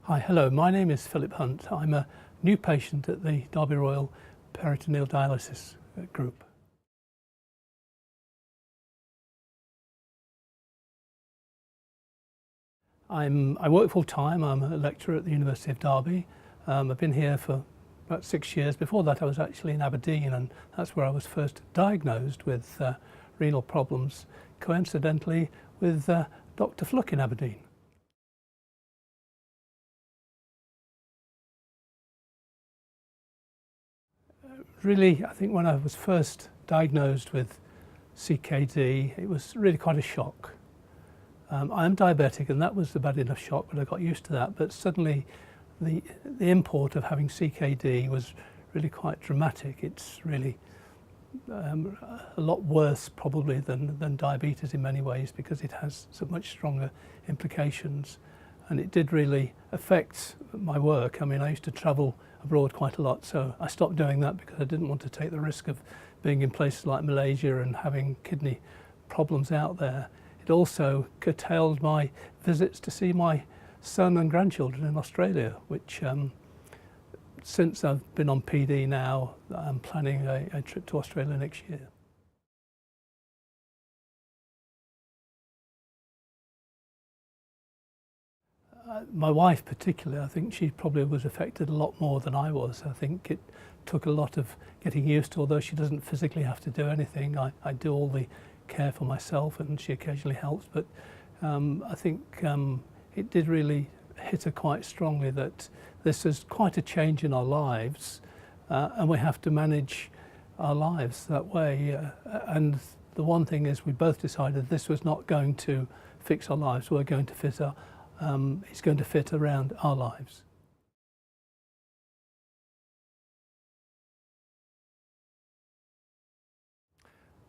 Hi, hello. My name is Philip Hunt. I'm a new patient at the Derby Royal Peritoneal Dialysis Group. I work full time. I'm a lecturer at the University of Derby. I've been here for about 6 years. Before that, I was actually in Aberdeen, and that's where I was first diagnosed with renal problems, coincidentally with Dr. Fluck in Aberdeen. Really, I think when I was first diagnosed with CKD, it was really quite a shock. I am diabetic, and that was a bad enough shock, but I got used to that. But suddenly, the import of having CKD was really quite dramatic. It's really a lot worse probably than diabetes in many ways, because it has so much stronger implications. And it did really affect my work. I mean, I used to travel abroad quite a lot, so I stopped doing that because I didn't want to take the risk of being in places like Malaysia and having kidney problems out there. It also curtailed my visits to see my son and grandchildren in Australia, which since I've been on PD now, I'm planning a trip to Australia next year. My wife particularly, I think she probably was affected a lot more than I was. I think it took a lot of getting used to, although she doesn't physically have to do anything. I do all the care for myself, and she occasionally helps, but I think it did really hit her quite strongly that this is quite a change in our lives, and we have to manage our lives that way. And the one thing is, we both decided this was not going to fix our lives. We're going to fit our it's going to fit around our lives.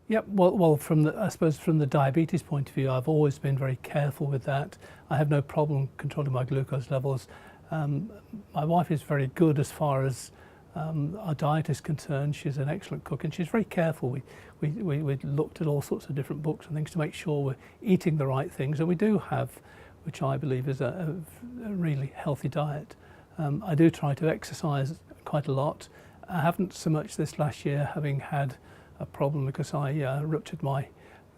Yep. Well, I suppose from the diabetes point of view, I've always been very careful with that. I have no problem controlling my glucose levels. My wife is very good as far as our diet is concerned. She's an excellent cook, and she's very careful. We looked at all sorts of different books and things to make sure we're eating the right things, and we do have, which I believe is a really healthy diet. I do try to exercise quite a lot. I haven't so much this last year, having had a problem because I ruptured my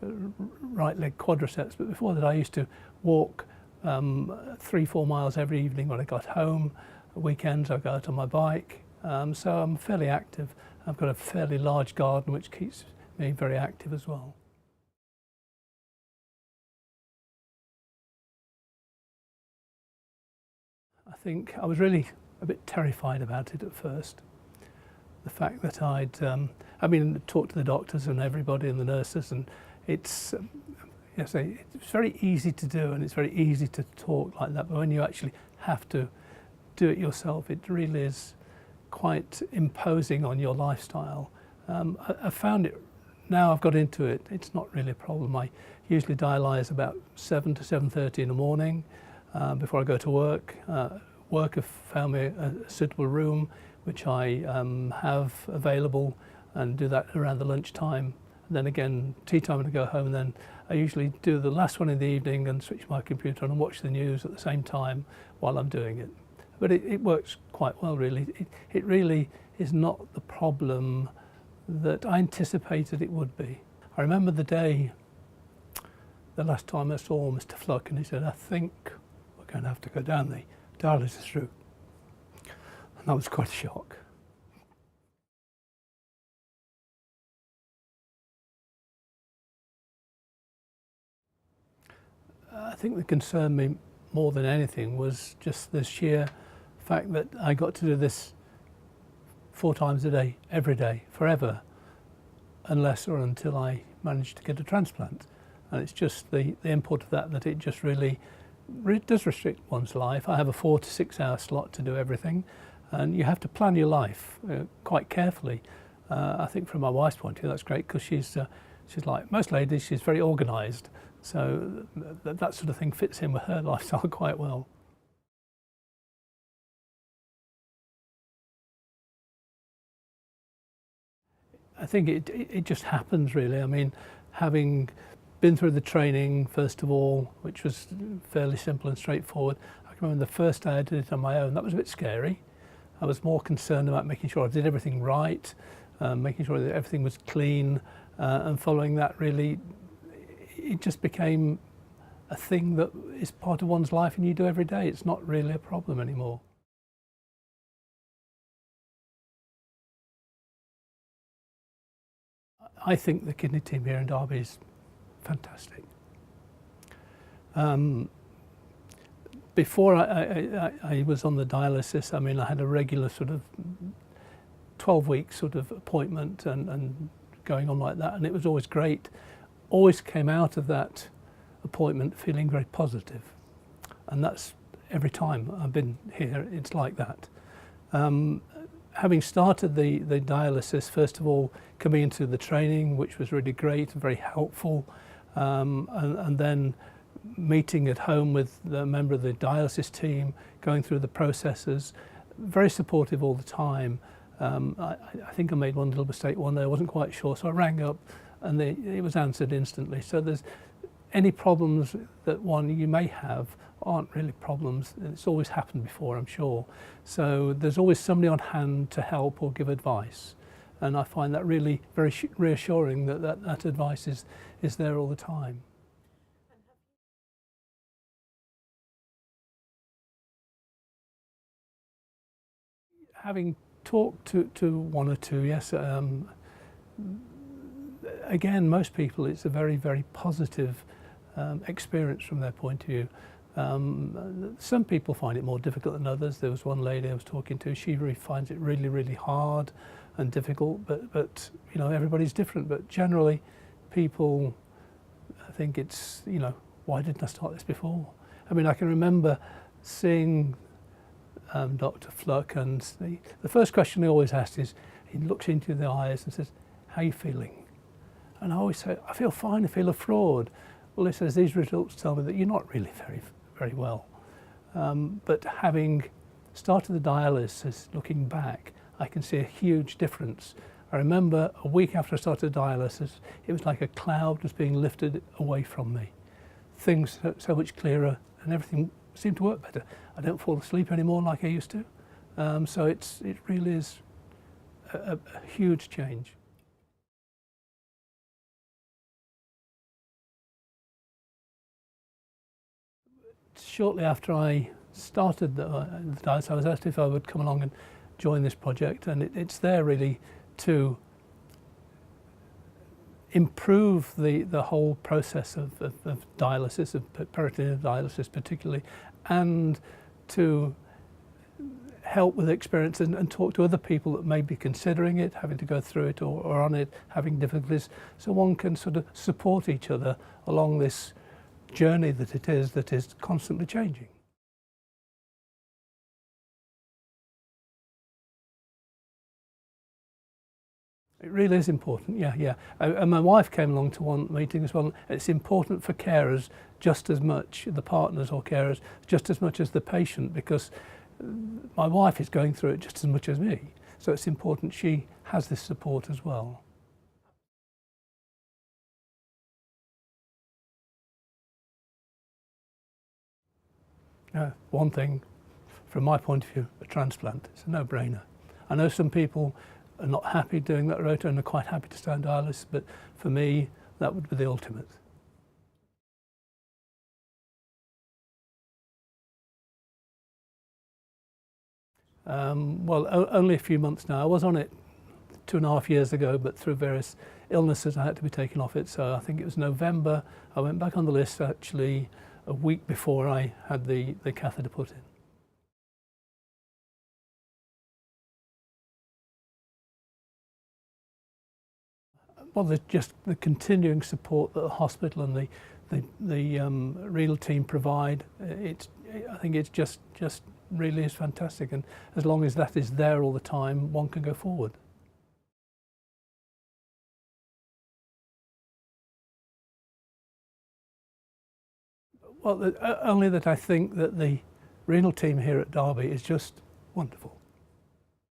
right leg quadriceps. But before that, I used to walk 3-4 miles every evening when I got home. Weekends, I go out on my bike. So I'm fairly active. I've got a fairly large garden, which keeps me very active as well. I think I was really a bit terrified about it at first. The fact that talked to the doctors and everybody and the nurses, and it's very easy to do, and it's very easy to talk like that, but when you actually have to do it yourself, it really is quite imposing on your lifestyle. I found it, now I've got into it, it's not really a problem. I usually dialyse about 7 to 7:30 in the morning. Before I go to work. Work have found me a suitable room which I have available, and do that around the lunchtime. And then again, tea time when I go home, and then I usually do the last one in the evening and switch my computer on and watch the news at the same time while I'm doing it. But it works quite well, really. It really is not the problem that I anticipated it would be. I remember the last time I saw Mr. Fluck, and he said, "I think we're going to have to go down the dialysis route." And that was quite a shock. I think that concerned me more than anything was just the sheer fact that I got to do this 4 times a day, every day, forever, unless or until I managed to get a transplant. And it's just the import of that it just really does restrict one's life. I have a 4 to 6 hour slot to do everything, and you have to plan your life quite carefully. I think from my wife's point of view, that's great, because she's like most ladies, she's very organised, so that sort of thing fits in with her lifestyle quite well. I think it just happens, really. I mean, having been through the training, first of all, which was fairly simple and straightforward, I remember the first day I did it on my own, that was a bit scary. I was more concerned about making sure I did everything right, making sure that everything was clean, and following that really, it just became a thing that is part of one's life and you do every day. It's not really a problem anymore. I think the kidney team here in Derby is fantastic. Before I was on the dialysis, I mean, I had a regular sort of 12-week sort of appointment and going on like that, and it was always great. Always came out of that appointment feeling very positive, and that's every time I've been here, it's like that. Having started the dialysis, first of all, coming into the training, which was really great and very helpful, and then meeting at home with the member of the dialysis team, going through the processes, very supportive all the time. I think I made one little mistake one day, I wasn't quite sure, so I rang up and it was answered instantly. So there's any problems that you may have aren't really problems. It's always happened before, I'm sure. So there's always somebody on hand to help or give advice. And I find that really very reassuring that advice is there all the time. Having talked to one or two, yes, again, most people, it's a very, very positive experience from their point of view. Some people find it more difficult than others. There was one lady I was talking to, she really finds it really, really hard and difficult, but you know, everybody's different. But generally, people, I think it's, you know, why didn't I start this before? I mean, I can remember seeing Dr. Fluck, and the first question he always asks is, he looks into the eyes and says, "How are you feeling?" And I always say, "I feel fine, I feel a fraud." Well, he says, "These results tell me that you're not really very well." But having started the dialysis, looking back, I can see a huge difference. I remember a week after I started dialysis, it was like a cloud was being lifted away from me. Things so much clearer and everything seemed to work better. I don't fall asleep anymore like I used to. So it really is a huge change. Shortly after I started the dialysis, I was asked if I would come along and join this project, and it's there really to improve the whole process of dialysis, of peritoneal dialysis particularly, and to help with experience and talk to other people that may be considering it, having to go through it or on it, having difficulties, so one can sort of support each other along this journey that is constantly changing. It really is important, yeah. And my wife came along to one meeting as well. It's important for carers just as much, the partners or carers, just as much as the patient, because my wife is going through it just as much as me. So it's important she has this support as well. One thing, from my point of view, a transplant, it's a no-brainer. I know some people are not happy doing that rotor and are quite happy to stay on dialysis, but for me, that would be the ultimate. Well, only a few months now. I was on it 2.5 years ago, but through various illnesses I had to be taken off it. So I think it was November. I went back on the list actually a week before I had the catheter put in. Well, just the continuing support that the hospital and the renal team provide, I think it's just really is fantastic, and as long as that is there all the time, one can go forward. Well, only that I think that the renal team here at Derby is just wonderful.